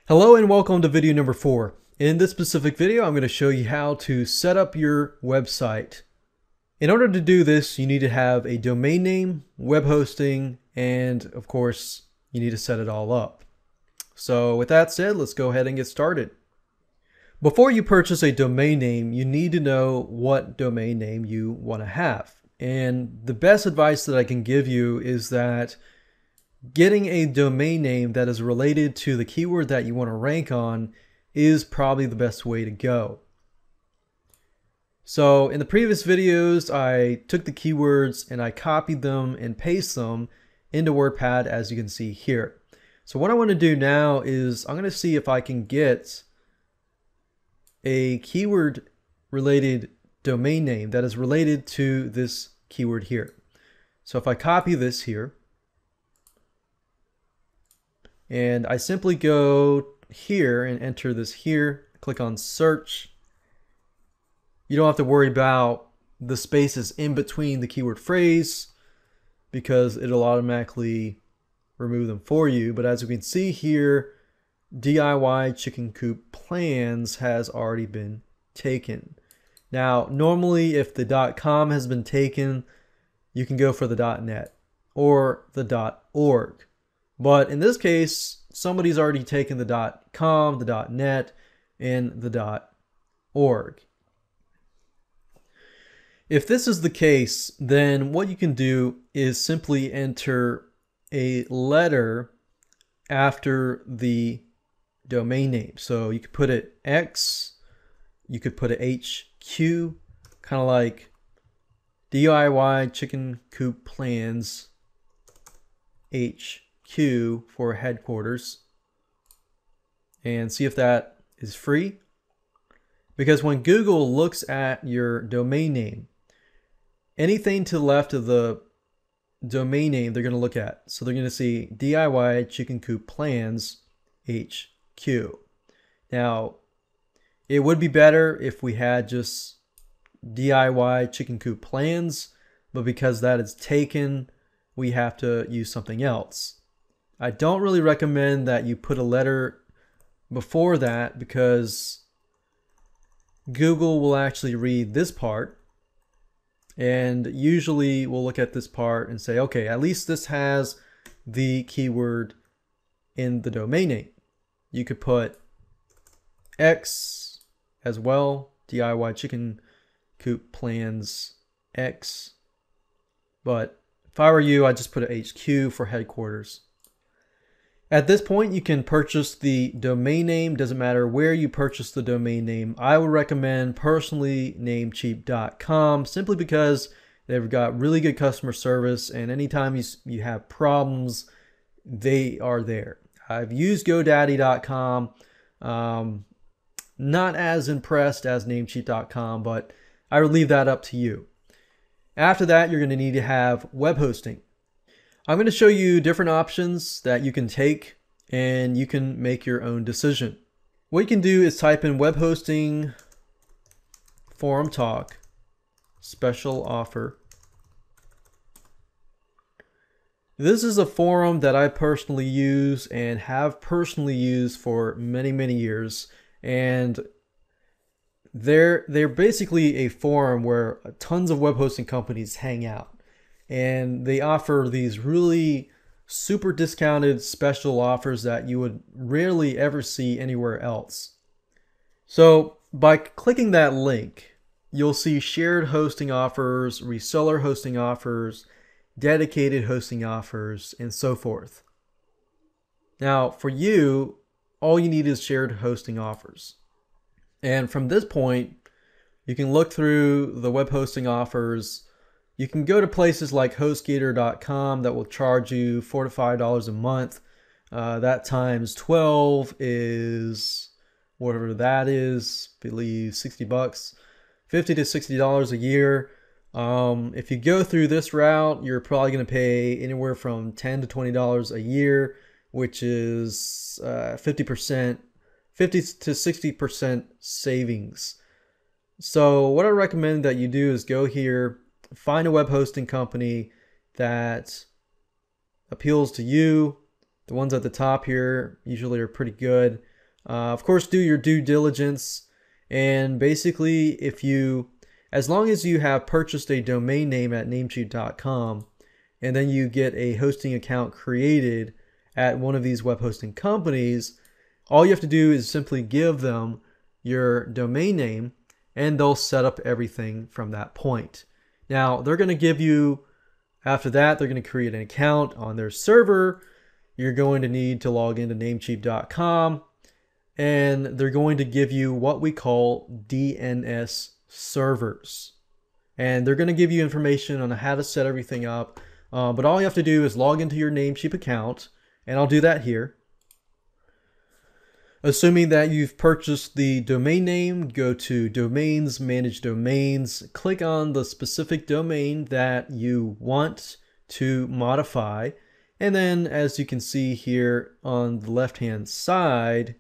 Hello and welcome to video number 4. In this specific video, I'm going to show you how to set up your website. In order to do this, you need to have a domain name, web hosting, and of course, you need to set it all up. So with that said, let's go ahead and get started. Before you purchase a domain name, you need to know what domain name you want to have. And the best advice that I can give you is that getting a domain name that is related to the keyword that you want to rank on is probably the best way to go. So in the previous videos, I took the keywords and I copied them and pasted them into WordPad, as you can see here. So what I want to do now is I'm going to see if I can get a keyword related domain name that is related to this keyword here. So if I copy this here, and I simply go here and enter this here, click on search. You don't have to worry about the spaces in between the keyword phrase because it'll automatically remove them for you. But as we can see here, DIY chicken coop plans has already been taken. Now, normally if the .com has been taken, you can go for the .net or the .org. But in this case, somebody's already taken the .com, the .net, and the .org. If this is the case, then what you can do is simply enter a letter after the domain name. So you could put it X, you could put it HQ, kind of like DIY chicken coop plans HQ for headquarters, and see if that is free. Because when Google looks at your domain name, anything to the left of the domain name they're going to look at. So they're going to see DIY chicken coop plans HQ. Now, it would be better if we had just DIY chicken coop plans, but because that is taken, we have to use something else. I don't really recommend that you put a letter before that because Google will actually read this part and usually we'll look at this part and say, okay, at least this has the keyword in the domain name. You could put X as well, DIY chicken coop plans X, but if I were you, I'd just put a HQ for headquarters. At this point, you can purchase the domain name. Doesn't matter where you purchase the domain name. I would recommend personally namecheap.com simply because they've got really good customer service, and anytime you have problems, they are there. I've used GoDaddy.com. Not as impressed as namecheap.com, but I would leave that up to you. After that, you're going to need to have web hosting. I'm going to show you different options that you can take and you can make your own decision. What you can do is type in web hosting forum talk special offer. This is a forum that I personally use and have personally used for many years, and they're basically a forum where tons of web hosting companies hang out. And they offer these really super discounted special offers that you would rarely ever see anywhere else. So by clicking that link, you'll see shared hosting offers, reseller hosting offers, dedicated hosting offers, and so forth. Now for you, all you need is shared hosting offers. And from this point, you can look through the web hosting offers. You can go to places like HostGator.com that will charge you $4 to $5 a month. That times 12 is whatever that is, I believe 60 bucks, $50 to $60 a year. If you go through this route, you're probably going to pay anywhere from $10 to $20 a year, which is 50 to 60% savings. So what I recommend that you do is go here, find a web hosting company that appeals to you. The ones at the top here usually are pretty good. Of course, do your due diligence, and basically as long as you have purchased a domain name at Namecheap.com and then you get a hosting account created at one of these web hosting companies, all you have to do is simply give them your domain name and they'll set up everything from that point. Now, they're going to give you, after that, they're going to create an account on their server. You're going to need to log into Namecheap.com, and they're going to give you what we call DNS servers. And they're going to give you information on how to set everything up. But all you have to do is log into your Namecheap account, and I'll do that here. Assuming that you've purchased the domain name, go to Domains, Manage Domains, click on the specific domain that you want to modify, and then as you can see here on the left-hand side,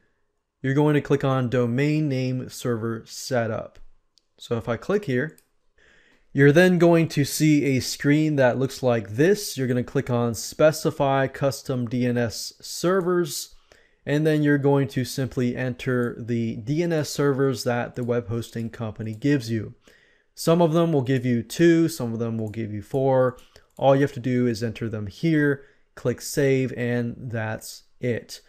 you're going to click on Domain Name Server Setup. So if I click here, you're then going to see a screen that looks like this. You're going to click on Specify Custom DNS Servers, and then you're going to simply enter the DNS servers that the web hosting company gives you. Some of them will give you 2, some of them will give you 4. All you have to do is enter them here, click Save, and that's it.